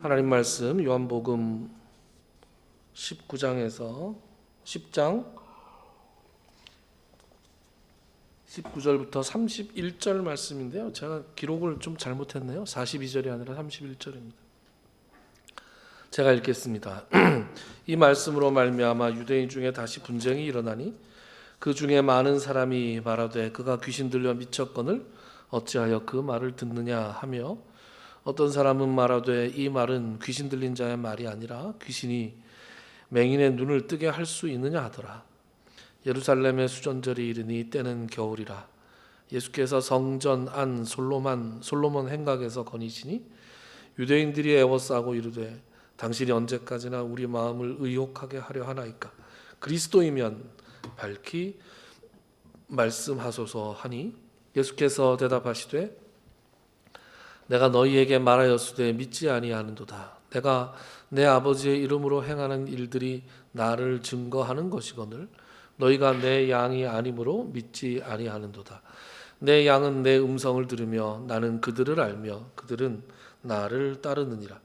하나님 말씀 요한복음 19장에서 10장 19절부터 31절 말씀인데요. 제가 기록을 좀 잘못했네요. 42절이 아니라 31절입니다. 제가 읽겠습니다. 이 말씀으로 말미암아 유대인 중에 다시 분쟁이 일어나니 그 중에 많은 사람이 말하되 그가 귀신 들려 미쳤거늘 어찌하여 그 말을 듣느냐 하며 어떤 사람은 말하되 이 말은 귀신 들린 자의 말이 아니라 귀신이 맹인의 눈을 뜨게 할 수 있느냐 하더라. 예루살렘의 수전절이 이르니 때는 겨울이라. 예수께서 성전 안 솔로몬 행각에서 거니시니 유대인들이 애워싸고 이르되 당신이 언제까지나 우리 마음을 의혹하게 하려 하나이까. 그리스도이면 밝히 말씀하소서 하니 예수께서 대답하시되 내가 너희에게 말하였으되 믿지 아니하는도다. 내가 내 아버지의 이름으로 행하는 일들이 나를 증거하는 것이거늘 너희가 내 양이 아니므로 믿지 아니하는도다. 내 양은 내 음성을 들으며 나는 그들을 알며 그들은 나를 따르느니라.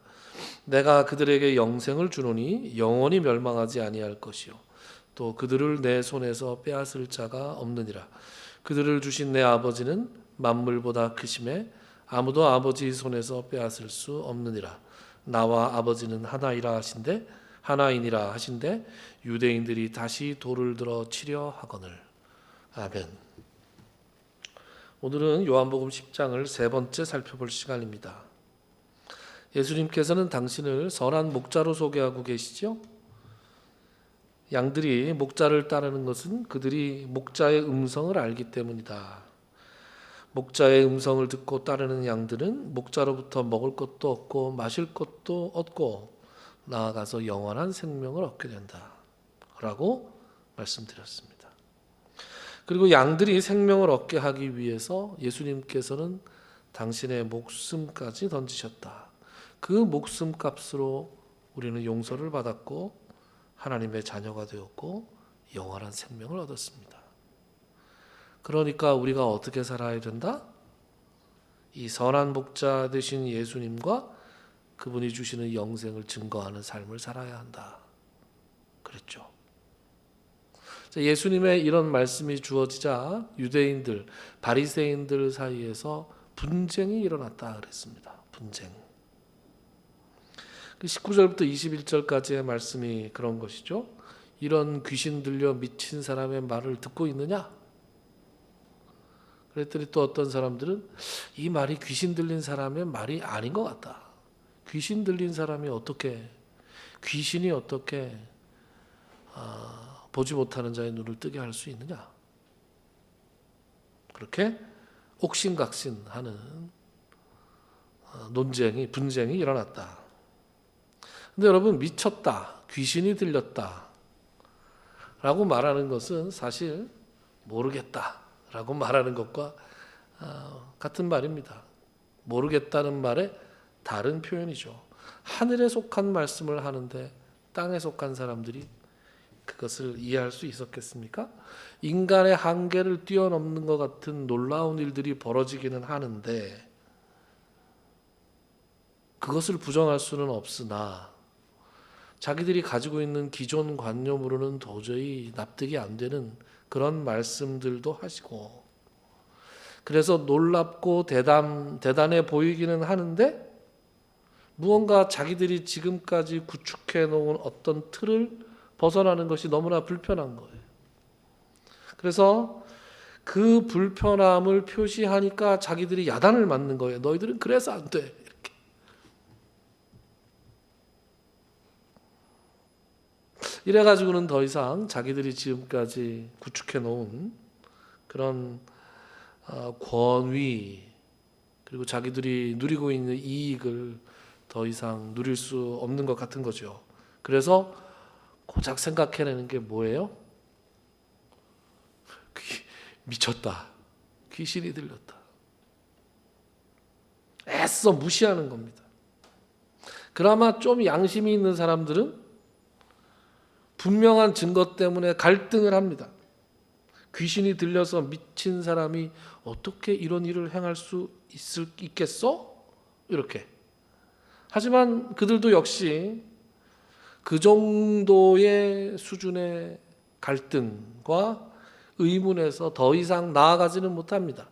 내가 그들에게 영생을 주노니 영원히 멸망하지 아니할 것이요 또 그들을 내 손에서 빼앗을 자가 없느니라. 그들을 주신 내 아버지는 만물보다 크심에 아무도 아버지 손에서 빼앗을 수 없느니라. 나와 아버지는 하나이니라 하신대 유대인들이 다시 돌을 들어 치려 하거늘. 아멘. 오늘은 요한복음 10장을 세 번째 살펴볼 시간입니다. 예수님께서는 당신을 선한 목자로 소개하고 계시죠. 양들이 목자를 따르는 것은 그들이 목자의 음성을 알기 때문이다. 목자의 음성을 듣고 따르는 양들은 목자로부터 먹을 것도 얻고 마실 것도 얻고 나아가서 영원한 생명을 얻게 된다 라고 말씀드렸습니다. 그리고 양들이 생명을 얻게 하기 위해서 예수님께서는 당신의 목숨까지 던지셨다. 그 목숨값으로 우리는 용서를 받았고 하나님의 자녀가 되었고 영원한 생명을 얻었습니다. 그러니까 우리가 어떻게 살아야 된다? 이 선한 목자 되신 예수님과 그분이 주시는 영생을 증거하는 삶을 살아야 한다. 그랬죠. 예수님의 이런 말씀이 주어지자 유대인들, 바리새인들 사이에서 분쟁이 일어났다 그랬습니다. 분쟁. 19절부터 21절까지의 말씀이 그런 것이죠. 이런 귀신 들려 미친 사람의 말을 듣고 있느냐? 그랬더니 또 어떤 사람들은 이 말이 귀신 들린 사람의 말이 아닌 것 같다. 귀신 들린 사람이 귀신이 어떻게 보지 못하는 자의 눈을 뜨게 할 수 있느냐. 그렇게 옥신각신하는 분쟁이 일어났다. 근데 여러분, 미쳤다, 귀신이 들렸다 라고 말하는 것은 사실 모르겠다 라고 말하는 것과 같은 말입니다. 모르겠다는 말의 다른 표현이죠. 하늘에 속한 말씀을 하는데 땅에 속한 사람들이 그것을 이해할 수 있었겠습니까? 인간의 한계를 뛰어넘는 것 같은 놀라운 일들이 벌어지기는 하는데 그것을 부정할 수는 없으나 자기들이 가지고 있는 기존 관념으로는 도저히 납득이 안 되는 그런 말씀들도 하시고 그래서 놀랍고 대단해 보이기는 하는데 무언가 자기들이 지금까지 구축해 놓은 어떤 틀을 벗어나는 것이 너무나 불편한 거예요. 그래서 그 불편함을 표시하니까 자기들이 야단을 맞는 거예요. 너희들은 그래서 안 돼. 이렇게. 이래가지고는 더 이상 자기들이 지금까지 구축해 놓은 그런 권위 그리고 자기들이 누리고 있는 이익을 더 이상 누릴 수 없는 것 같은 거죠. 그래서 고작 생각해내는 게 뭐예요? 미쳤다. 귀신이 들렸다. 애써 무시하는 겁니다. 그나마 좀 양심이 있는 사람들은 분명한 증거 때문에 갈등을 합니다. 귀신이 들려서 미친 사람이 어떻게 이런 일을 행할 수 있겠어? 이렇게. 하지만 그들도 역시 그 정도의 수준의 갈등과 의문에서 더 이상 나아가지는 못합니다.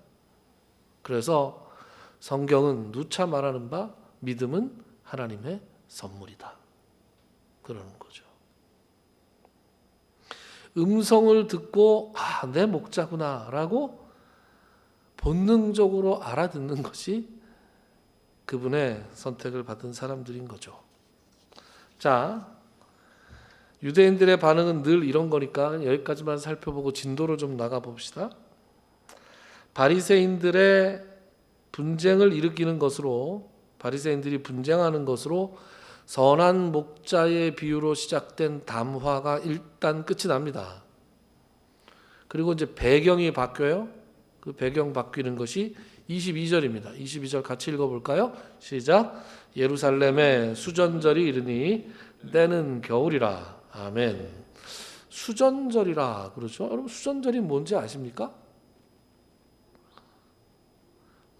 그래서 성경은 누차 말하는 바 믿음은 하나님의 선물이다. 그러는 거죠. 음성을 듣고 내 목자구나 라고 본능적으로 알아듣는 것이 그분의 선택을 받은 사람들인 거죠. 자, 유대인들의 반응은 늘 이런 거니까 여기까지만 살펴보고 진도를 좀 나가 봅시다. 바리새인들의 분쟁을 일으키는 것으로, 바리새인들이 분쟁하는 것으로 선한 목자의 비유로 시작된 담화가 일단 끝이 납니다. 그리고 이제 배경이 바뀌어요. 그 배경 바뀌는 것이 22절입니다. 22절 같이 읽어볼까요? 시작. 예루살렘에 수전절이 이르니 때는 겨울이라. 아멘. 수전절이라 그러죠. 여러분 수전절이 뭔지 아십니까?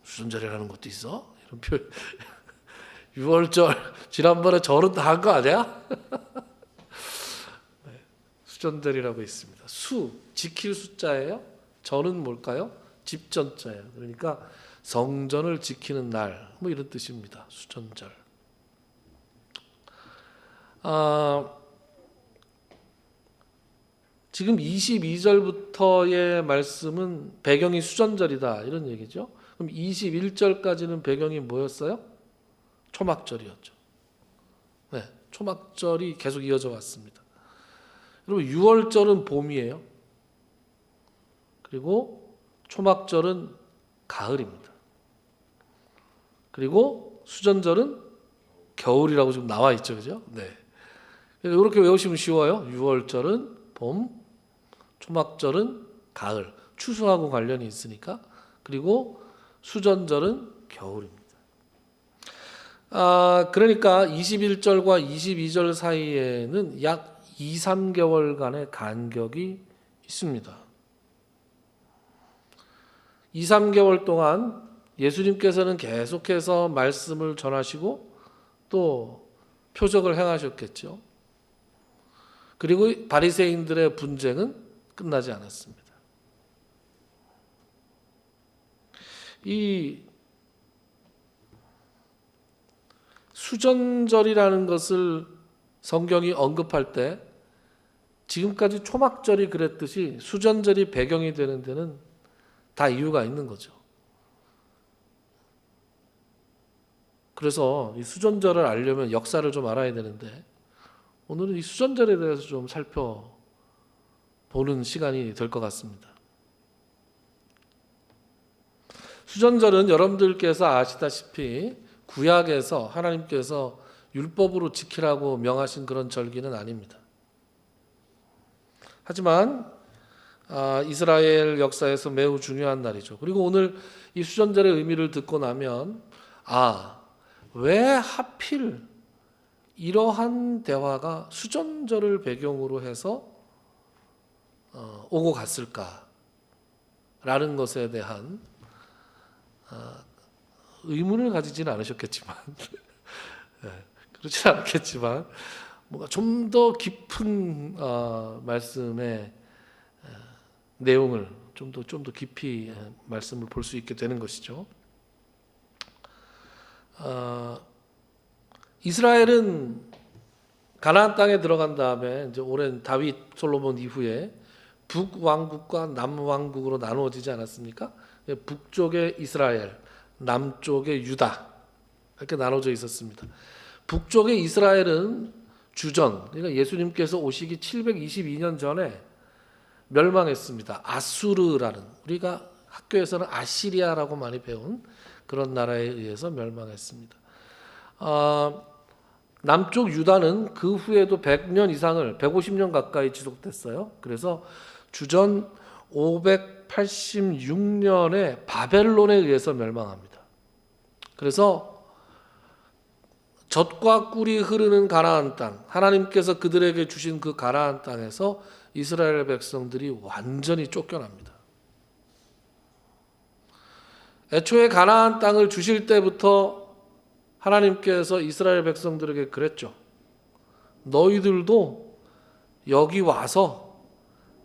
수전절이라는 것도 있어? 이런 표현. 6월절 지난번에 절은 다 한 거 아니야? 네, 수전절이라고 있습니다. 수 지킬 숫자예요. 절은 뭘까요? 집전자예요. 그러니까 성전을 지키는 날, 뭐 이런 뜻입니다. 수전절. 지금 22절부터의 말씀은 배경이 수전절이다 이런 얘기죠. 그럼 21절까지는 배경이 뭐였어요? 초막절이었죠. 네, 초막절이 계속 이어져 왔습니다. 여러분 6월절은 봄이에요. 그리고 초막절은 가을입니다. 그리고 수전절은 겨울이라고 지금 나와 있죠, 그죠? 네. 이렇게 외우시면 쉬워요. 6월절은 봄, 초막절은 가을, 추수하고 관련이 있으니까. 그리고 수전절은 겨울입니다. 그러니까 21절과 22절 사이에는 약 2, 3개월간의 간격이 있습니다. 2, 3개월 동안 예수님께서는 계속해서 말씀을 전하시고 또 표적을 행하셨겠죠. 그리고 바리새인들의 분쟁은 끝나지 않았습니다. 이 수전절이라는 것을 성경이 언급할 때 지금까지 초막절이 그랬듯이 수전절이 배경이 되는 데는 다 이유가 있는 거죠. 그래서 이 수전절을 알려면 역사를 좀 알아야 되는데 오늘은 이 수전절에 대해서 좀 살펴보는 시간이 될 것 같습니다. 수전절은 여러분들께서 아시다시피 구약에서 하나님께서 율법으로 지키라고 명하신 그런 절기는 아닙니다. 하지만 이스라엘 역사에서 매우 중요한 날이죠. 그리고 오늘 이 수전절의 의미를 듣고 나면 왜 하필 이러한 대화가 수전절을 배경으로 해서 오고 갔을까라는 것에 대한 의문을 가지지는 않으셨겠지만 그렇지 않겠지만 뭔가 좀 더 깊은 말씀의 내용을 좀 더 깊이 말씀을 볼 수 있게 되는 것이죠. 이스라엘은 가나안 땅에 들어간 다음에 이제 오랜 다윗 솔로몬 이후에 북왕국과 남왕국으로 나누어지지 않았습니까? 북쪽에 이스라엘, 남쪽에 유다 이렇게 나눠져 있었습니다. 북쪽의 이스라엘은 주전, 그러니까 예수님께서 오시기 722년 전에 멸망했습니다. 아수르라는, 우리가 학교에서는 아시리아라고 많이 배운 그런 나라에 의해서 멸망했습니다. 남쪽 유다는 그 후에도 100년 이상을 150년 가까이 지속됐어요. 그래서 주전 586년에 바벨론에 의해서 멸망합니다. 그래서 젖과 꿀이 흐르는 가나안 땅, 하나님께서 그들에게 주신 그 가나안 땅에서 이스라엘 백성들이 완전히 쫓겨납니다. 애초에 가나안 땅을 주실 때부터 하나님께서 이스라엘 백성들에게 그랬죠. 너희들도 여기 와서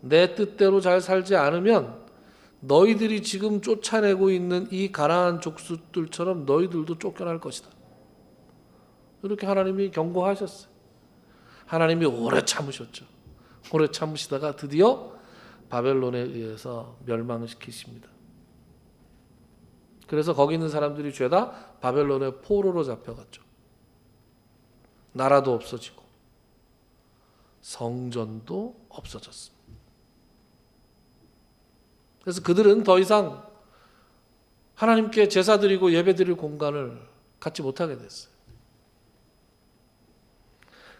내 뜻대로 잘 살지 않으면 너희들이 지금 쫓아내고 있는 이 가나안 족속들처럼 너희들도 쫓겨날 것이다. 이렇게 하나님이 경고하셨어요. 하나님이 오래 참으셨죠. 오래 참으시다가 드디어 바벨론에 의해서 멸망시키십니다. 그래서 거기 있는 사람들이 죄다 바벨론의 포로로 잡혀갔죠. 나라도 없어지고 성전도 없어졌습니다. 그래서 그들은 더 이상 하나님께 제사 드리고 예배 드릴 공간을 갖지 못하게 됐어요.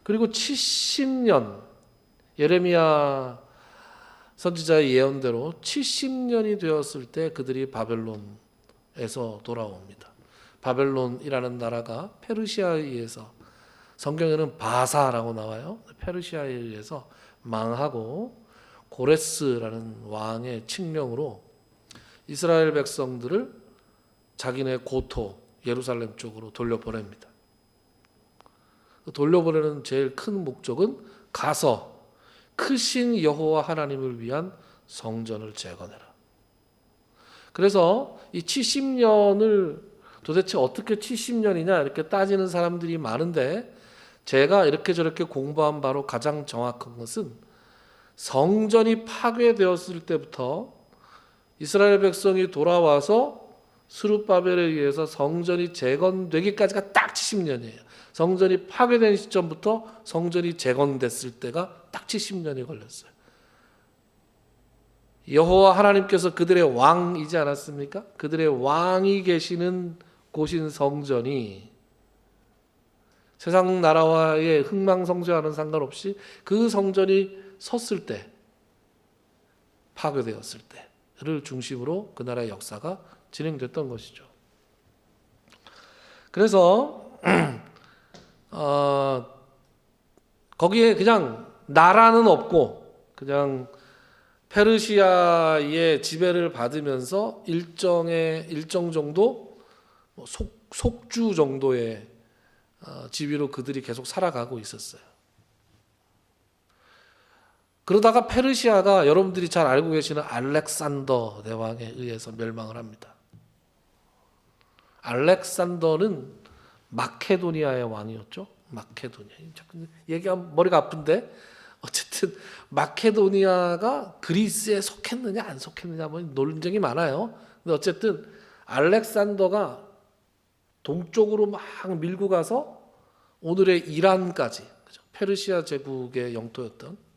그리고 70년, 예레미야 선지자의 예언대로 70년이 되었을 때 그들이 바벨론에서 돌아옵니다. 바벨론이라는 나라가 페르시아에 의해서, 성경에는 바사라고 나와요. 페르시아에 의해서 망하고 고레스라는 왕의 칙령으로 이스라엘 백성들을 자기네 고토 예루살렘 쪽으로 돌려보냅니다. 돌려보내는 제일 큰 목적은 가서 크신 여호와 하나님을 위한 성전을 재건해라. 그래서 이 70년을 도대체 어떻게 70년이냐 이렇게 따지는 사람들이 많은데, 제가 이렇게 저렇게 공부한 바로 가장 정확한 것은 성전이 파괴되었을 때부터 이스라엘 백성이 돌아와서 스룹바벨에 의해서 성전이 재건되기까지가 딱 70년이에요. 성전이 파괴된 시점부터 성전이 재건됐을 때가 딱 70년이 걸렸어요. 여호와 하나님께서 그들의 왕이지 않았습니까? 그들의 왕이 계시는 곳인 성전이 세상 나라와의 흥망성쇠와는 상관없이 그 성전이 섰을 때, 파괴되었을 때를 중심으로 그 나라의 역사가 진행됐던 것이죠. 그래서 거기에 그냥 나라는 없고 그냥 페르시아의 지배를 받으면서 일정 정도 속주 정도의 지위로 그들이 계속 살아가고 있었어요. 그러다가 페르시아가 여러분들이 잘 알고 계시는 알렉산더 대왕에 의해서 멸망을 합니다. 알렉산더는 마케도니아의 왕이었죠. 마케도니아. 얘기하면 머리가 아픈데 어쨌든 마케도니아가 그리스에 속했느냐 안 속했느냐 뭐 논쟁이 많아요. 근데 어쨌든 알렉산더가 동쪽으로 막 밀고 가서 오늘의 이란까지, 페르시아 제국의 영토였던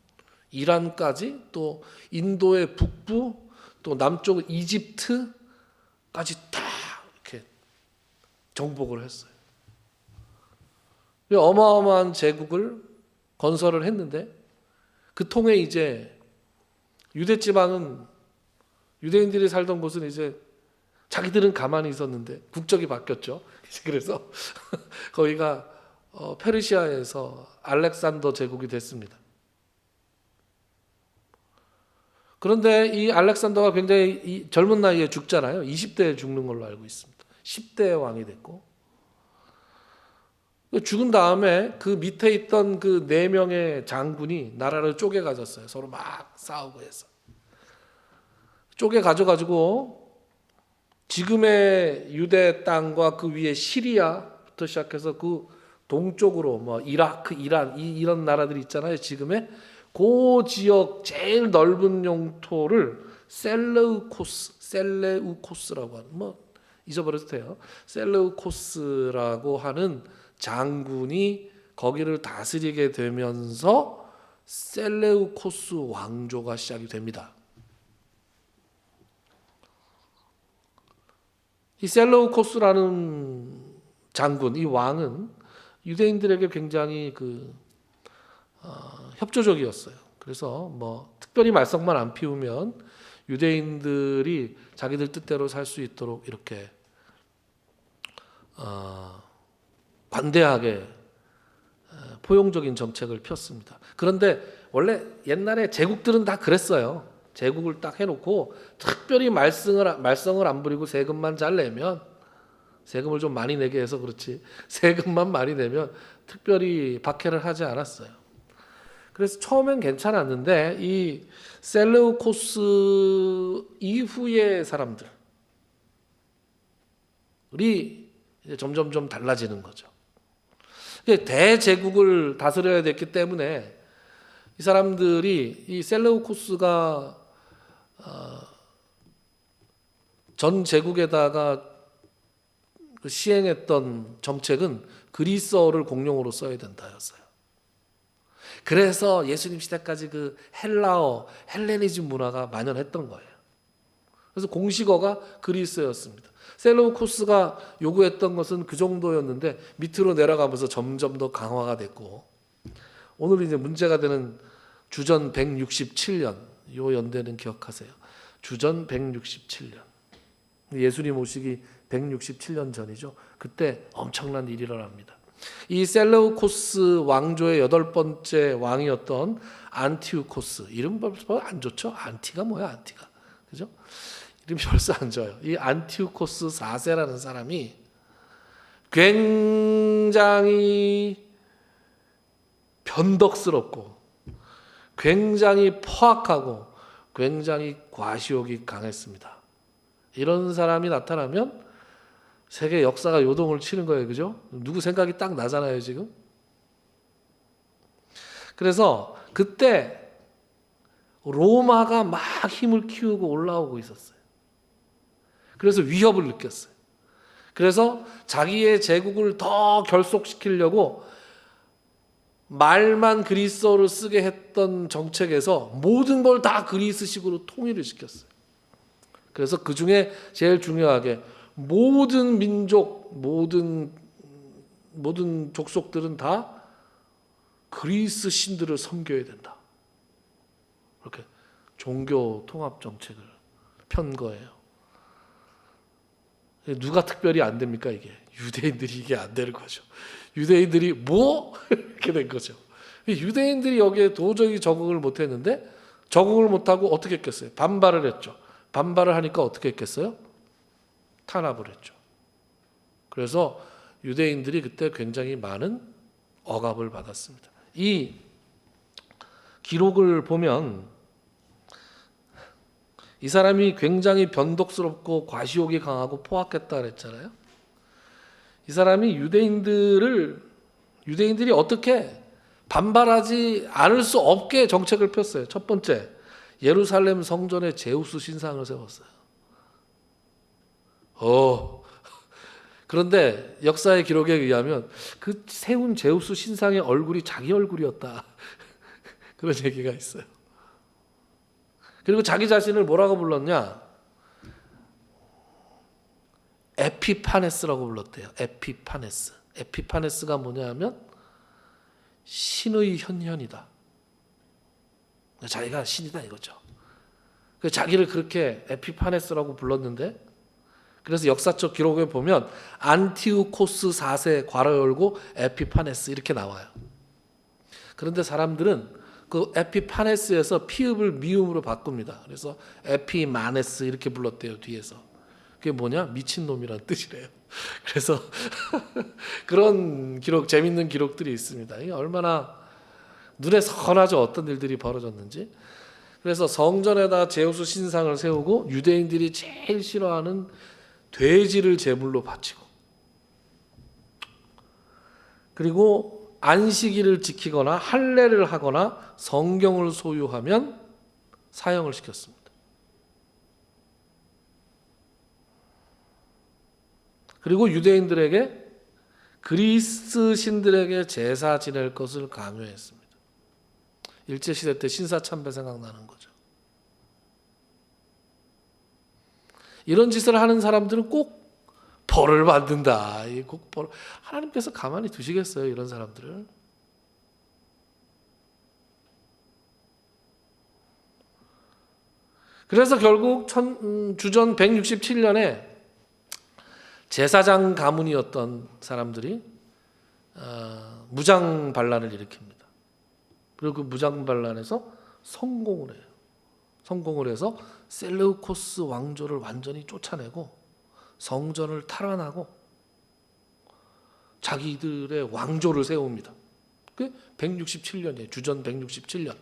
이란까지, 또 인도의 북부, 또 남쪽 이집트까지 다 이렇게 정복을 했어요. 어마어마한 제국을 건설을 했는데, 그 통에 이제 유대 지방은, 유대인들이 살던 곳은 이제 자기들은 가만히 있었는데 국적이 바뀌었죠. 그래서 거기가 페르시아에서 알렉산더 제국이 됐습니다. 그런데 이 알렉산더가 굉장히 젊은 나이에 죽잖아요. 20대에 죽는 걸로 알고 있습니다. 10대의 왕이 됐고, 죽은 다음에 그 밑에 있던 그 4명의 장군이 나라를 쪼개 가졌어요. 서로 막 싸우고 해서 쪼개 가져가지고 지금의 유대 땅과 그 위에 시리아부터 시작해서 그 동쪽으로 뭐 이라크, 이란 이런 나라들이 있잖아요. 지금의 그 지역 제일 넓은 영토를 셀레우코스라고 하는, 뭐 잊어버려도 돼요. 셀레우코스라고 하는 장군이 거기를 다스리게 되면서 셀레우코스 왕조가 시작이 됩니다. 이 셀레우코스라는 장군, 이 왕은 유대인들에게 굉장히 협조적이었어요. 그래서 뭐 특별히 말썽만 안 피우면 유대인들이 자기들 뜻대로 살 수 있도록 이렇게 관대하게 포용적인 정책을 폈습니다. 그런데 원래 옛날에 제국들은 다 그랬어요. 제국을 딱 해놓고 특별히 말썽을 안 부리고 세금만 잘 내면 세금을 좀 많이 내게 해서 그렇지 세금만 많이 내면 특별히 박해를 하지 않았어요. 그래서 처음엔 괜찮았는데 이 셀레우코스 이후의 사람들이 이제 점점 좀 달라지는 거죠. 대제국을 다스려야 됐기 때문에 이 사람들이 이 셀레우코스가 전 제국에다가 시행했던 정책은 그리스어를 공용어로 써야 된다였어요. 그래서 예수님 시대까지 그 헬라어, 헬레니즘 문화가 만연했던 거예요. 그래서 공식어가 그리스어였습니다. 셀레우코스가 요구했던 것은 그 정도였는데 밑으로 내려가면서 점점 더 강화가 됐고, 오늘 이제 문제가 되는 주전 167년, 요 연대는 기억하세요. 주전 167년. 예수님 오시기 167년 전이죠. 그때 엄청난 일이 일어납니다. 이 셀레우코스 왕조의 8번째 왕이었던 안티우코스, 이름 벌써 안 좋죠? 안티가 뭐야, 안티가. 그죠? 이름이 벌써 안 좋아요. 이 안티우코스 4세라는 사람이 굉장히 변덕스럽고 굉장히 포악하고 굉장히 과시욕이 강했습니다. 이런 사람이 나타나면 세계 역사가 요동을 치는 거예요. 그죠? 누구 생각이 딱 나잖아요, 지금. 그래서 그때 로마가 막 힘을 키우고 올라오고 있었어요. 그래서 위협을 느꼈어요. 그래서 자기의 제국을 더 결속시키려고 말만 그리스어를 쓰게 했던 정책에서 모든 걸 다 그리스식으로 통일을 시켰어요. 그래서 그 중에 제일 중요하게 모든 민족, 모든 족속들은 다 그리스 신들을 섬겨야 된다. 이렇게 종교 통합 정책을 편 거예요. 누가 특별히 안 됩니까, 이게? 유대인들이 이게 안 되는 거죠. 유대인들이 뭐? 이렇게 된 거죠. 유대인들이 여기에 도저히 적응을 못 했는데, 적응을 못하고 어떻게 했겠어요? 반발을 했죠. 반발을 하니까 어떻게 했겠어요? 탄압을 했죠. 그래서 유대인들이 그때 굉장히 많은 억압을 받았습니다. 이 기록을 보면 이 사람이 굉장히 변덕스럽고 과시욕이 강하고 포악했다 그랬잖아요. 이 사람이 유대인들이 어떻게 반발하지 않을 수 없게 정책을 폈어요. 첫 번째, 예루살렘 성전에 제우스 신상을 세웠어요. 그런데 역사의 기록에 의하면 그 세운 제우스 신상의 얼굴이 자기 얼굴이었다. 그런 얘기가 있어요. 그리고 자기 자신을 뭐라고 불렀냐? 에피파네스라고 불렀대요. 에피파네스. 에피파네스가 뭐냐 하면 신의 현현이다. 자기가 신이다 이거죠. 자기를 그렇게 에피파네스라고 불렀는데, 그래서 역사적 기록에 보면 안티우코스 4세 괄호 열고 에피파네스 이렇게 나와요. 그런데 사람들은 그 에피파네스에서 피읍을 미음으로 바꿉니다. 그래서 에피마네스 이렇게 불렀대요, 뒤에서. 그게 뭐냐? 미친놈이라는 뜻이래요. 그래서 그런 기록, 재밌는 기록들이 있습니다. 이게 얼마나 눈에 선하죠, 어떤 일들이 벌어졌는지. 그래서 성전에다 제우스 신상을 세우고 유대인들이 제일 싫어하는 돼지를 제물로 바치고, 그리고 안식일을 지키거나 할례를 하거나 성경을 소유하면 사형을 시켰습니다. 그리고 유대인들에게 그리스 신들에게 제사 지낼 것을 강요했습니다. 일제시대 때 신사참배 생각나는 거죠. 이런 짓을 하는 사람들은 꼭 벌을 받는다. 꼭 벌. 하나님께서 가만히 두시겠어요, 이런 사람들을? 그래서 결국 주전 167년에 제사장 가문이었던 사람들이 무장 반란을 일으킵니다. 그리고 그 무장 반란에서 성공을 해요. 성공을 해서 셀레우코스 왕조를 완전히 쫓아내고 성전을 탈환하고 자기들의 왕조를 세웁니다. 그 167년이에요. 주전 167년.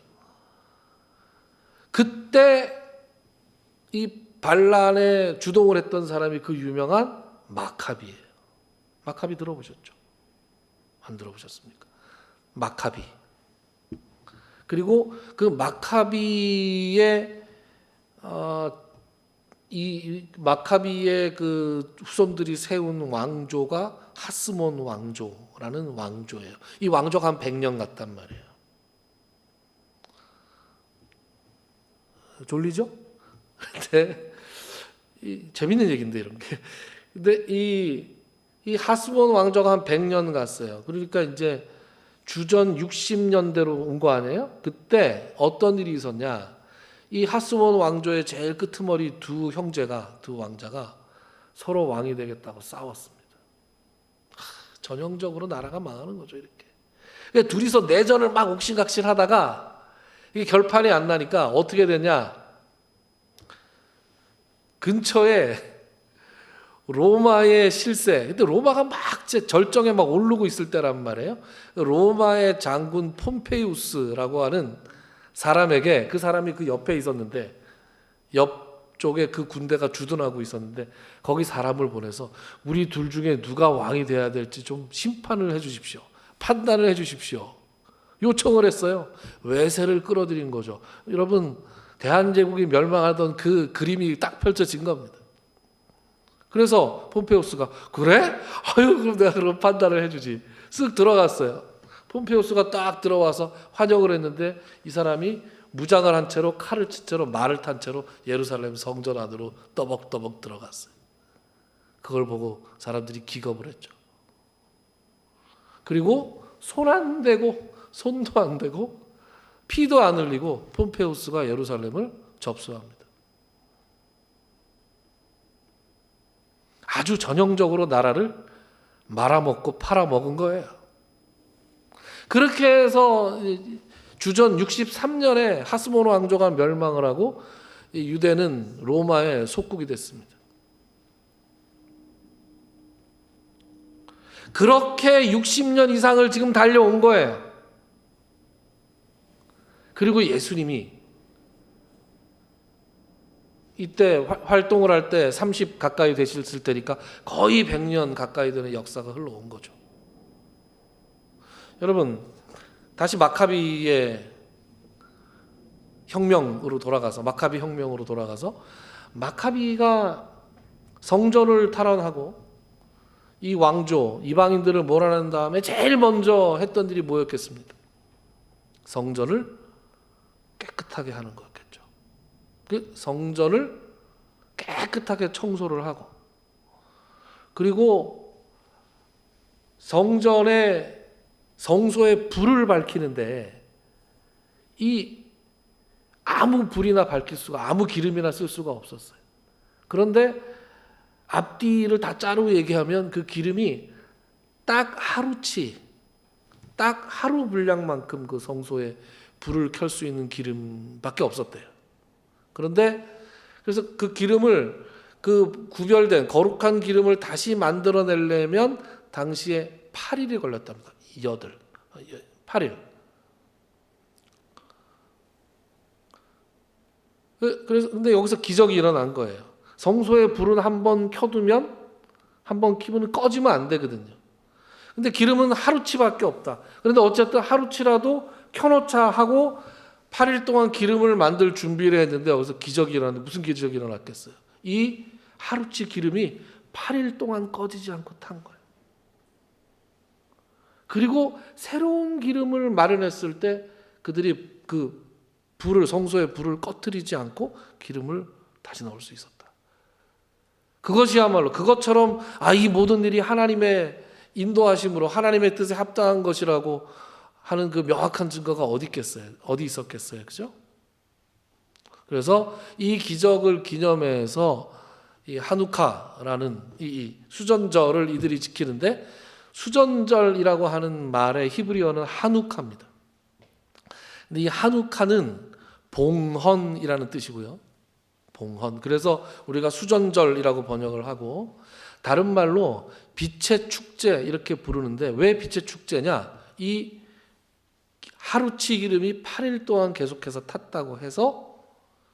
그때 이 반란에 주동을 했던 사람이 그 유명한 마카비예요. 마카비 들어보셨죠? 안 들어보셨습니까? 마카비. 그리고 그 마카비의 이 마카비의 그 후손들이 세운 왕조가 하스몬 왕조라는 왕조예요. 이 왕조가 한 100년 갔단 말이에요. 졸리죠? 근데 재밌는 얘기인데 이런 게. 근데 이 하스몬 왕조가 한 100년 갔어요. 그러니까 이제 주전 60년대로 온 거 아니에요? 그때 어떤 일이 있었냐? 이 하스몬 왕조의 제일 끄트머리 두 왕자가 서로 왕이 되겠다고 싸웠습니다. 전형적으로 나라가 망하는 거죠, 이렇게. 그러니까 둘이서 내전을 막 옥신각신 하다가 이게 결판이 안 나니까 어떻게 되냐? 근처에 로마의 실세, 근데 로마가 막 절정에 막 오르고 있을 때란 말이에요. 로마의 장군 폼페이우스라고 하는 사람에게, 그 사람이 그 옆에 있었는데, 옆쪽에 그 군대가 주둔하고 있었는데, 거기 사람을 보내서 우리 둘 중에 누가 왕이 돼야 될지 좀 심판을 해주십시오. 판단을 해주십시오. 요청을 했어요. 외세를 끌어들인 거죠. 여러분, 대한제국이 멸망하던 그 그림이 딱 펼쳐진 겁니다. 그래서 폼페우스가 그래? 아유, 그럼 내가 그럼 판단을 해주지. 쓱 들어갔어요. 폼페우스가 딱 들어와서 환영을 했는데 이 사람이 무장을 한 채로 칼을 친 채로 말을 탄 채로 예루살렘 성전 안으로 떠벅떠벅 들어갔어요. 그걸 보고 사람들이 기겁을 했죠. 그리고 손 안 대고 손도 안 대고 피도 안 흘리고 폼페우스가 예루살렘을 접수합니다. 아주 전형적으로 나라를 말아먹고 팔아먹은 거예요. 그렇게 해서 주전 63년에 하스몬 왕조가 멸망을 하고 유대는 로마의 속국이 됐습니다. 그렇게 60년 이상을 지금 달려온 거예요. 그리고 예수님이 이때 활동을 할 때 30 가까이 되셨을 때니까 거의 100년 가까이 되는 역사가 흘러온 거죠. 여러분, 다시 마카비의 혁명으로 돌아가서 마카비가 성전을 탈환하고 이 왕조, 이방인들을 몰아낸 다음에 제일 먼저 했던 일이 뭐였겠습니까? 성전을 깨끗하게 하는 거였겠죠. 그 성전을 깨끗하게 청소를 하고, 그리고 성소에 불을 밝히는데 이 아무 불이나 밝힐 수가, 아무 기름이나 쓸 수가 없었어요. 그런데 앞뒤를 다 자르고 얘기하면 그 기름이 딱 하루 분량만큼 그 성소에 불을 켤 수 있는 기름밖에 없었대요. 그래서 그 기름을, 그 구별된 거룩한 기름을 다시 만들어내려면 당시에 8일이 걸렸답니다. 8일. 근데 여기서 기적이 일어난 거예요. 성소의 불은 한번 켜두면, 한번 켜면 꺼지면 안 되거든요. 근데 기름은 하루치밖에 없다. 그런데 어쨌든 하루치라도 켜놓자 하고 8일 동안 기름을 만들 준비를 했는데 여기서 기적이 일어났는데 무슨 기적이 일어났겠어요? 이 하루치 기름이 8일 동안 꺼지지 않고 탄 거예요. 그리고 새로운 기름을 마련했을 때 그들이 그 성소의 불을 꺼뜨리지 않고 기름을 다시 넣을 수 있었다. 그것이야말로 그것처럼 이 모든 일이 하나님의 인도하심으로 하나님의 뜻에 합당한 것이라고 하는 그 명확한 증거가 어디 있었겠어요? 그죠? 그래서 이 기적을 기념해서 이 하누카라는 이 수전절을 이들이 지키는데, 수전절이라고 하는 말의 히브리어는 하누카입니다. 근데 이 하누카는 봉헌이라는 뜻이고요. 봉헌. 그래서 우리가 수전절이라고 번역을 하고, 다른 말로 빛의 축제 이렇게 부르는데 왜 빛의 축제냐? 이 하루치 기름이 8일 동안 계속해서 탔다고 해서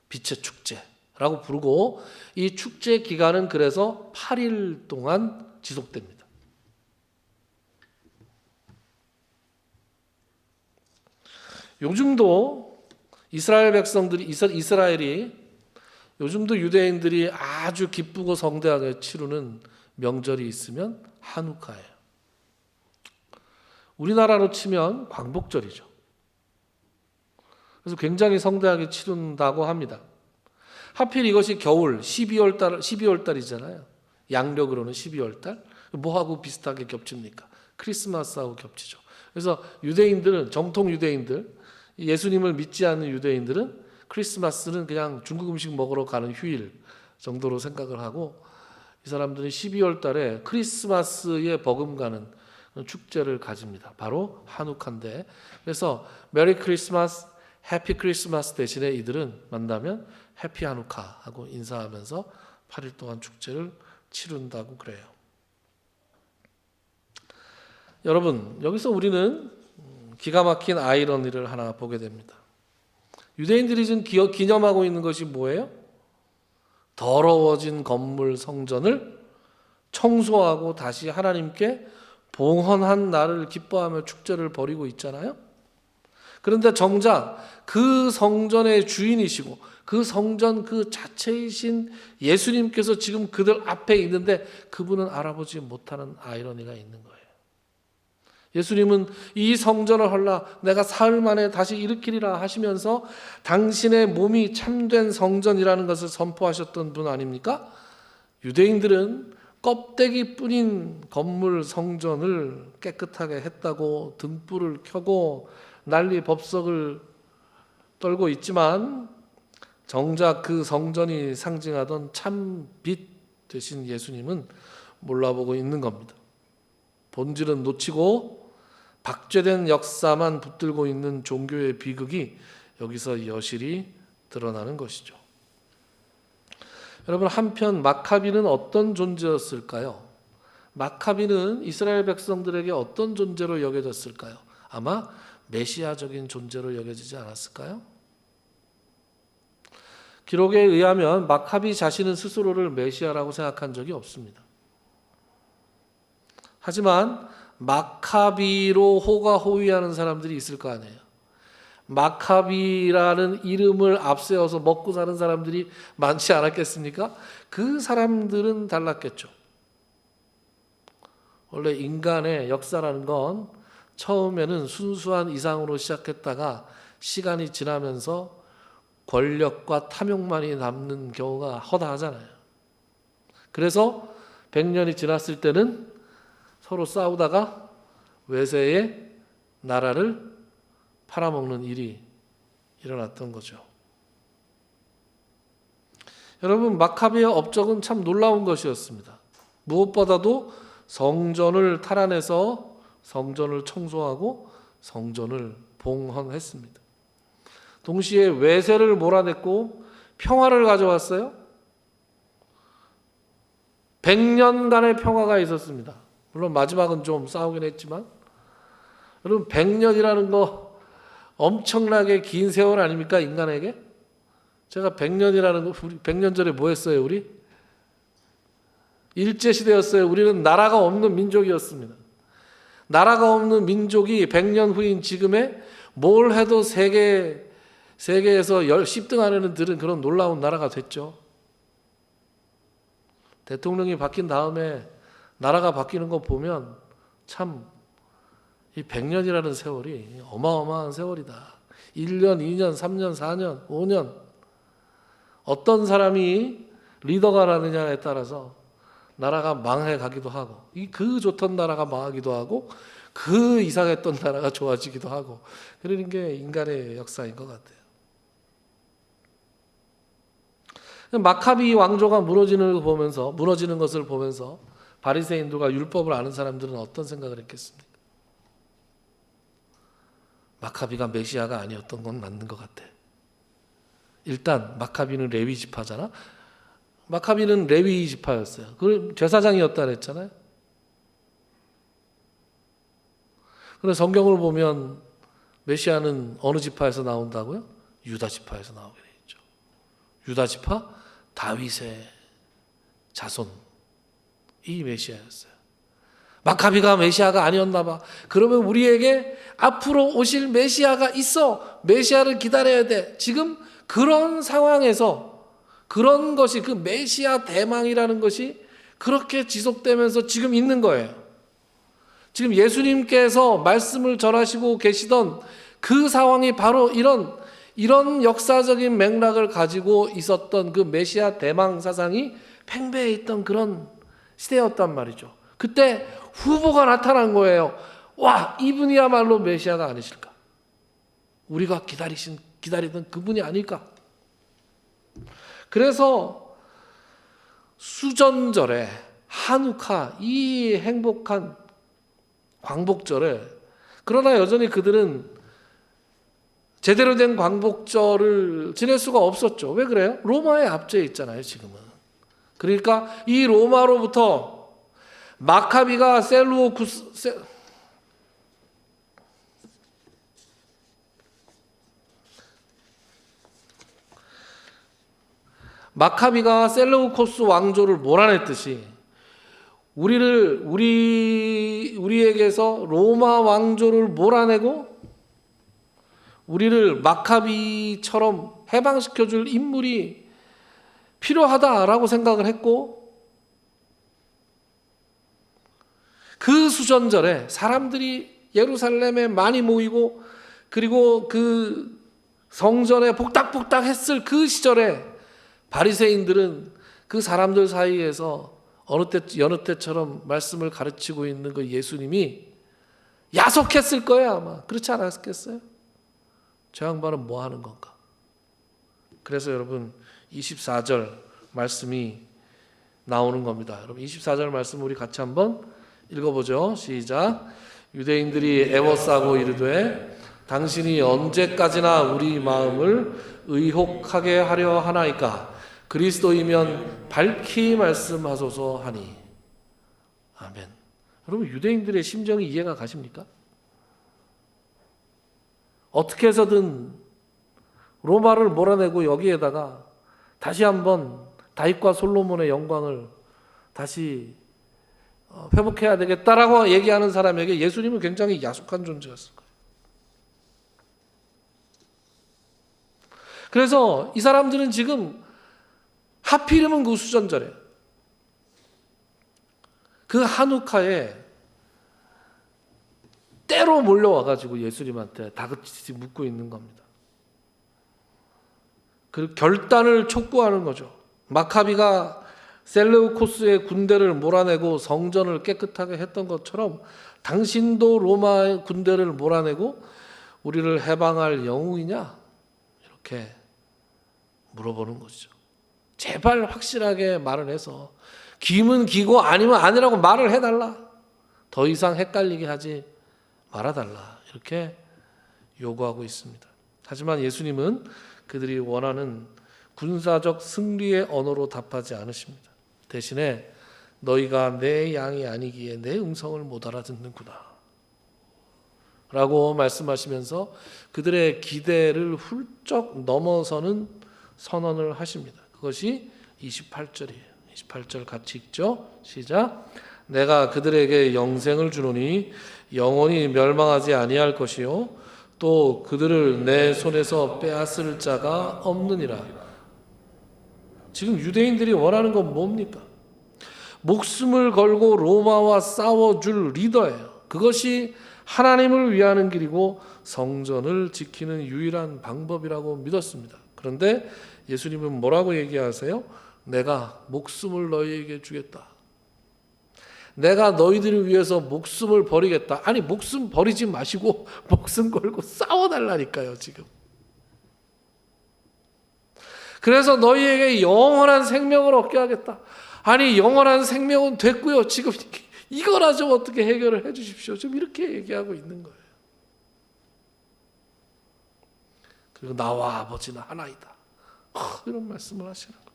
빛의 축제라고 부르고 이 축제 기간은 그래서 8일 동안 지속됩니다. 요즘도 이스라엘 백성들이 이스라엘이 요즘도 유대인들이 아주 기쁘고 성대하게 치르는 명절이 있으면 한우카예요. 우리나라로 치면 광복절이죠. 그래서 굉장히 성대하게 치른다고 합니다. 하필 이것이 겨울 12월 달이잖아요. 양력으로는 12월 달. 뭐하고 비슷하게 겹칩니까? 크리스마스하고 겹치죠. 그래서 유대인들은 정통 유대인들, 예수님을 믿지 않는 유대인들은 크리스마스는 그냥 중국 음식 먹으러 가는 휴일 정도로 생각을 하고 이 사람들은 12월 달에 크리스마스에 버금가는 축제를 가집니다. 바로 한우카인데 그래서 메리 크리스마스, 해피 크리스마스 대신에 이들은 만나면 해피 한우카 하고 인사하면서 8일 동안 축제를 치른다고 그래요. 여러분, 여기서 우리는 기가 막힌 아이러니를 하나 보게 됩니다. 유대인들이 지금 기념하고 있는 것이 뭐예요? 더러워진 건물 성전을 청소하고 다시 하나님께 봉헌한 날을 기뻐하며 축제를 벌이고 있잖아요. 그런데 정작 그 성전의 주인이시고 그 성전 그 자체이신 예수님께서 지금 그들 앞에 있는데 그분은 알아보지 못하는 아이러니가 있는 거예요. 예수님은 이 성전을 헐라 내가 사흘 만에 다시 일으키리라 하시면서 당신의 몸이 참된 성전이라는 것을 선포하셨던 분 아닙니까? 유대인들은 껍데기뿐인 건물 성전을 깨끗하게 했다고 등불을 켜고 난리 법석을 떨고 있지만 정작 그 성전이 상징하던 참 빛 되신 예수님은 몰라보고 있는 겁니다. 본질은 놓치고 박제된 역사만 붙들고 있는 종교의 비극이 여기서 여실히 드러나는 것이죠. 여러분, 한편 마카비는 어떤 존재였을까요? 마카비는 이스라엘 백성들에게 어떤 존재로 여겨졌을까요? 아마 메시아적인 존재로 여겨지지 않았을까요? 기록에 의하면 마카비 자신은 스스로를 메시아라고 생각한 적이 없습니다. 하지만 마카비로 호가호위하는 사람들이 있을 거 아니에요. 마카비라는 이름을 앞세워서 먹고 사는 사람들이 많지 않았겠습니까? 그 사람들은 달랐겠죠. 원래 인간의 역사라는 건 처음에는 순수한 이상으로 시작했다가 시간이 지나면서 권력과 탐욕만이 남는 경우가 허다하잖아요. 그래서 100년이 지났을 때는 서로 싸우다가 외세의 나라를 팔아먹는 일이 일어났던 거죠. 여러분, 마카비의 업적은 참 놀라운 것이었습니다. 무엇보다도 성전을 탈환해서 성전을 청소하고 성전을 봉헌했습니다. 동시에 외세를 몰아냈고 평화를 가져왔어요. 100년간의 평화가 있었습니다. 물론 마지막은 좀 싸우긴 했지만 여러분 100년이라는 거 엄청나게 긴 세월 아닙니까? 인간에게? 제가 100년이라는 거 우리 100년 전에 뭐 했어요? 우리? 일제시대였어요. 우리는 나라가 없는 민족이었습니다. 나라가 없는 민족이 100년 후인 지금에 뭘 해도 세계에서 10등 안에는 들은 그런 놀라운 나라가 됐죠. 대통령이 바뀐 다음에 나라가 바뀌는 거 보면 참 이 100년이라는 세월이 어마어마한 세월이다. 1년, 2년, 3년, 4년, 5년 어떤 사람이 리더가 라느냐에 따라서 나라가 망해 가기도 하고 그 좋던 나라가 망하기도 하고 그 이상했던 나라가 좋아지기도 하고 그러는 게 인간의 역사인 것 같아요. 마카비 왕조가 무너지는 것을 보면서 바리새인들과 율법을 아는 사람들은 어떤 생각을 했겠습니까? 마카비가 메시아가 아니었던 건 맞는 것 같아. 일단 마카비는 레위 지파잖아. 마카비는 레위 지파였어요. 그 제사장이었다 그랬잖아요. 그런데 성경을 보면 메시아는 어느 지파에서 나온다고요? 유다 지파에서 나오게 되어 있죠. 유다 지파 다윗의 자손이 메시아였어요. 마카비가 메시아가 아니었나 봐. 그러면 우리에게 앞으로 오실 메시아가 있어. 메시아를 기다려야 돼. 지금 그런 상황에서 그런 것이 그 메시아 대망이라는 것이 그렇게 지속되면서 지금 있는 거예요. 지금 예수님께서 말씀을 전하시고 계시던 그 상황이 바로 이런 역사적인 맥락을 가지고 있었던 그 메시아 대망 사상이 팽배해 있던 그런 시대였단 말이죠. 그때 후보가 나타난 거예요. 와, 이분이야말로 메시아가 아니실까? 우리가 기다리던 그분이 아닐까? 그래서 수전절에 한우카 이 행복한 광복절에 그러나 여전히 그들은 제대로 된 광복절을 지낼 수가 없었죠. 왜 그래요? 로마에 압제해 있잖아요, 지금은. 그러니까 이 로마로부터 마카비가 셀루코스 왕조를 몰아냈듯이 우리에게서 로마 왕조를 몰아내고 우리를 마카비처럼 해방시켜줄 인물이 필요하다라고 생각을 했고, 그 수전절에 사람들이 예루살렘에 많이 모이고 그리고 그 성전에 복닥복닥 했을 그 시절에 바리새인들은 그 사람들 사이에서 여느 때처럼 말씀을 가르치고 있는 그 예수님이 야속했을 거예요, 아마. 그렇지 않았겠어요? 저 양반은 뭐 하는 건가? 그래서 여러분 24절 말씀이 나오는 겁니다. 여러분 24절 말씀 우리 같이 한번 읽어보죠. 시작. 유대인들이 애워싸고 이르되 당신이 언제까지나 우리 마음을 의혹하게 하려 하나이까? 그리스도이면 밝히 말씀하소서 하니. 아멘. 여러분 유대인들의 심정이 이해가 가십니까? 어떻게 해서든 로마를 몰아내고 여기에다가 다시 한번 다윗과 솔로몬의 영광을 다시 회복해야 되겠다라고 얘기하는 사람에게 예수님은 굉장히 야속한 존재였을 거예요. 그래서 이 사람들은 지금 하필이면 그 수전절에 그 한우카에 때로 몰려와가지고 예수님한테 다그치듯이 묻고 있는 겁니다. 그 결단을 촉구하는 거죠. 마카비가 셀레우코스의 군대를 몰아내고 성전을 깨끗하게 했던 것처럼 당신도 로마의 군대를 몰아내고 우리를 해방할 영웅이냐? 이렇게 물어보는 것이죠. 제발 확실하게 말을 해서 기면 기고 아니면 아니라고 말을 해달라. 더 이상 헷갈리게 하지 말아달라. 이렇게 요구하고 있습니다. 하지만 예수님은 그들이 원하는 군사적 승리의 언어로 답하지 않으십니다. 대신에 너희가 내 양이 아니기에 내 음성을 못 알아듣는구나 라고 말씀하시면서 그들의 기대를 훌쩍 넘어서는 선언을 하십니다. 그것이 28절이에요. 28절 같이 읽죠. 시작. 내가 그들에게 영생을 주노니 영원히 멸망하지 아니할 것이요 또 그들을 내 손에서 빼앗을 자가 없느니라. 지금 유대인들이 원하는 건 뭡니까? 목숨을 걸고 로마와 싸워줄 리더예요. 그것이 하나님을 위하는 길이고 성전을 지키는 유일한 방법이라고 믿었습니다. 그런데 예수님은 뭐라고 얘기하세요? 내가 목숨을 너희에게 주겠다. 내가 너희들을 위해서 목숨을 버리겠다. 아니 목숨 버리지 마시고 목숨 걸고 싸워달라니까요 지금. 그래서 너희에게 영원한 생명을 얻게 하겠다. 아니 영원한 생명은 됐고요. 지금 이거나 좀 어떻게 해결을 해 주십시오. 좀 이렇게 얘기하고 있는 거예요. 그리고 나와 아버지는 하나이다. 이런 말씀을 하시는 거예요.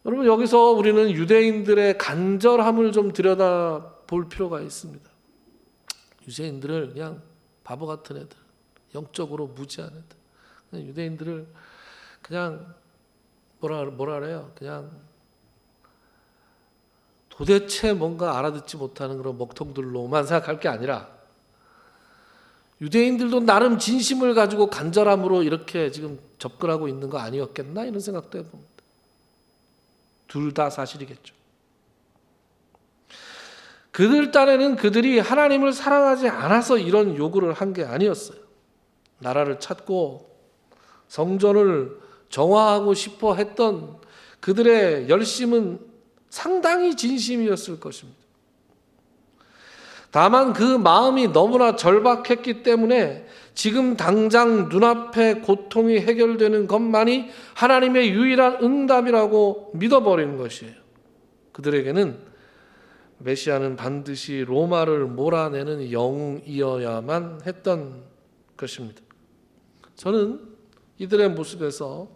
여러분, 여기서 우리는 유대인들의 간절함을 좀 들여다볼 필요가 있습니다. 유대인들을 그냥 바보 같은 애들, 영적으로 무지한 애들, 그냥 유대인들을 그냥 뭐라 그래요? 그냥 도대체 뭔가 알아듣지 못하는 그런 먹통들로만 생각할 게 아니라, 유대인들도 나름 진심을 가지고 간절함으로 이렇게 지금 접근하고 있는 거 아니었겠나, 이런 생각도 해봅니다. 둘 다 사실이겠죠. 그들 딴에는 그들이 하나님을 사랑하지 않아서 이런 요구를 한 게 아니었어요. 나라를 찾고 성전을 정화하고 싶어 했던 그들의 열심은 상당히 진심이었을 것입니다. 다만 그 마음이 너무나 절박했기 때문에 지금 당장 눈앞에 고통이 해결되는 것만이 하나님의 유일한 응답이라고 믿어버리는 것이에요. 그들에게는 메시아는 반드시 로마를 몰아내는 영웅이어야만 했던 것입니다. 저는 이들의 모습에서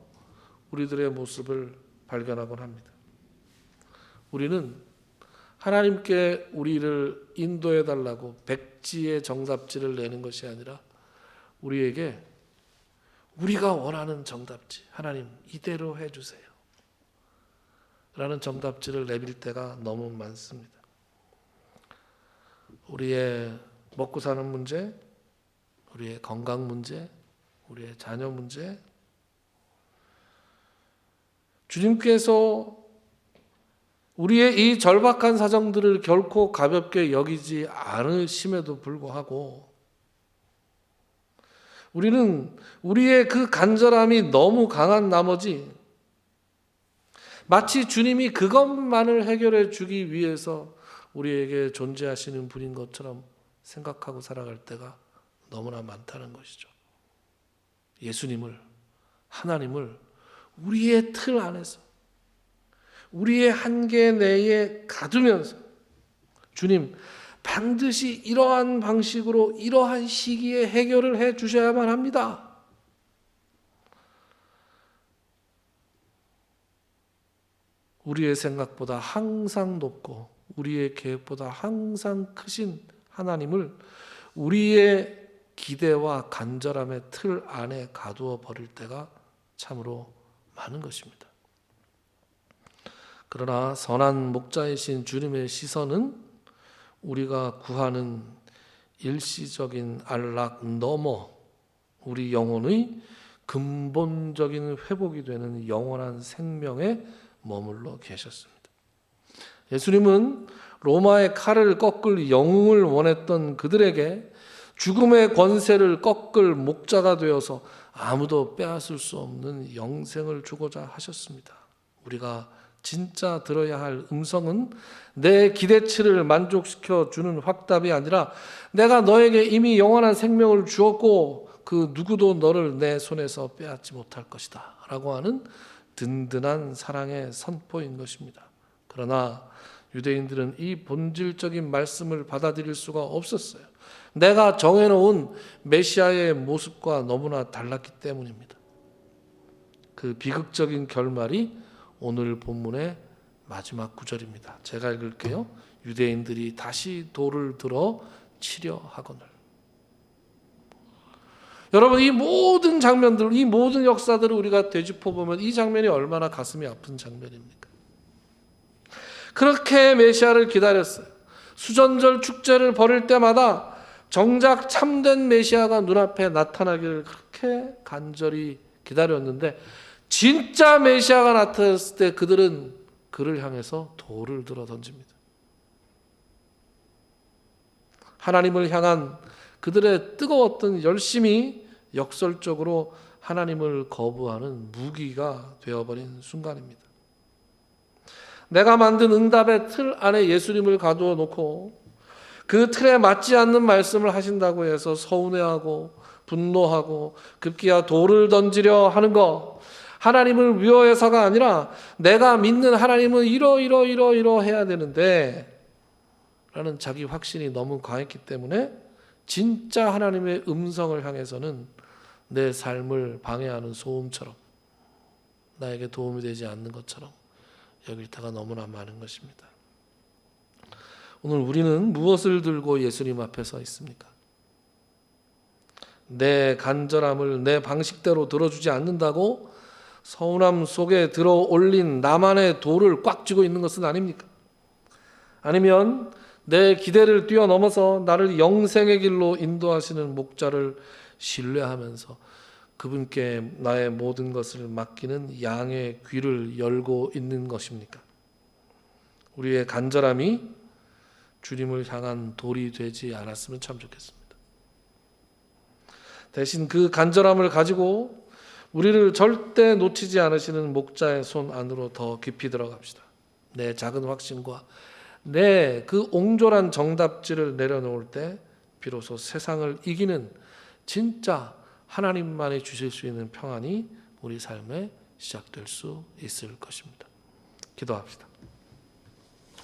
우리들의 모습을 발견하곤 합니다. 우리는 하나님께 우리를 인도해 달라고 백지의 정답지를 내는 것이 아니라, 우리에게 우리가 원하는 정답지, 하나님 이대로 해주세요 라는 정답지를 내밀 때가 너무 많습니다. 우리의 먹고 사는 문제, 우리의 건강 문제, 우리의 자녀 문제, 주님께서 우리의 이 절박한 사정들을 결코 가볍게 여기지 않으심에도 불구하고, 우리는 우리의 그 간절함이 너무 강한 나머지 마치 주님이 그것만을 해결해 주기 위해서 우리에게 존재하시는 분인 것처럼 생각하고 살아갈 때가 너무나 많다는 것이죠. 예수님을, 하나님을 우리의 틀 안에서, 우리의 한계 내에 가두면서, 주님 반드시 이러한 방식으로 이러한 시기에 해결을 해 주셔야만 합니다. 우리의 생각보다 항상 높고 우리의 계획보다 항상 크신 하나님을 우리의 기대와 간절함의 틀 안에 가두어 버릴 때가 참으로 많은 것입니다. 그러나 선한 목자이신 주님의 시선은 우리가 구하는 일시적인 안락 넘어 우리 영혼의 근본적인 회복이 되는 영원한 생명에 머물러 계셨습니다. 예수님은 로마의 칼을 꺾을 영웅을 원했던 그들에게 죽음의 권세를 꺾을 목자가 되어서 아무도 빼앗을 수 없는 영생을 주고자 하셨습니다. 우리가 진짜 들어야 할 음성은 내 기대치를 만족시켜 주는 확답이 아니라, 내가 너에게 이미 영원한 생명을 주었고 그 누구도 너를 내 손에서 빼앗지 못할 것이다 라고 하는 든든한 사랑의 선포인 것입니다. 그러나 유대인들은 이 본질적인 말씀을 받아들일 수가 없었어요. 내가 정해놓은 메시아의 모습과 너무나 달랐기 때문입니다. 그 비극적인 결말이 오늘 본문의 마지막 구절입니다. 제가 읽을게요. 유대인들이 다시 돌을 들어 치려 하거늘. 여러분, 이 모든 장면들, 이 모든 역사들을 우리가 되짚어 보면 이 장면이 얼마나 가슴이 아픈 장면입니까? 그렇게 메시아를 기다렸어요. 수전절 축제를 벌일 때마다 정작 참된 메시아가 눈앞에 나타나기를 그렇게 간절히 기다렸는데, 진짜 메시아가 나타났을 때 그들은 그를 향해서 돌을 들어 던집니다. 하나님을 향한 그들의 뜨거웠던 열심이 역설적으로 하나님을 거부하는 무기가 되어버린 순간입니다. 내가 만든 응답의 틀 안에 예수님을 가두어 놓고 그 틀에 맞지 않는 말씀을 하신다고 해서 서운해하고 분노하고 급기야 돌을 던지려 하는 것, 하나님을 미워해서가 아니라 내가 믿는 하나님은 이러해야 되는데 라는 자기 확신이 너무 강했기 때문에 진짜 하나님의 음성을 향해서는 내 삶을 방해하는 소음처럼, 나에게 도움이 되지 않는 것처럼 여길 때가 너무나 많은 것입니다. 오늘 우리는 무엇을 들고 예수님 앞에 서 있습니까? 내 간절함을 내 방식대로 들어주지 않는다고 서운함 속에 들어 올린 나만의 돌을 꽉 쥐고 있는 것은 아닙니까? 아니면 내 기대를 뛰어넘어서 나를 영생의 길로 인도하시는 목자를 신뢰하면서 그분께 나의 모든 것을 맡기는 양의 귀를 열고 있는 것입니까? 우리의 간절함이 주님을 향한 돌이 되지 않았으면 참 좋겠습니다. 대신 그 간절함을 가지고 우리를 절대 놓치지 않으시는 목자의 손 안으로 더 깊이 들어갑시다. 내 작은 확신과 내 그 옹졸한 정답지를 내려놓을 때 비로소 세상을 이기는 진짜 하나님만이 주실 수 있는 평안이 우리 삶에 시작될 수 있을 것입니다. 기도합시다.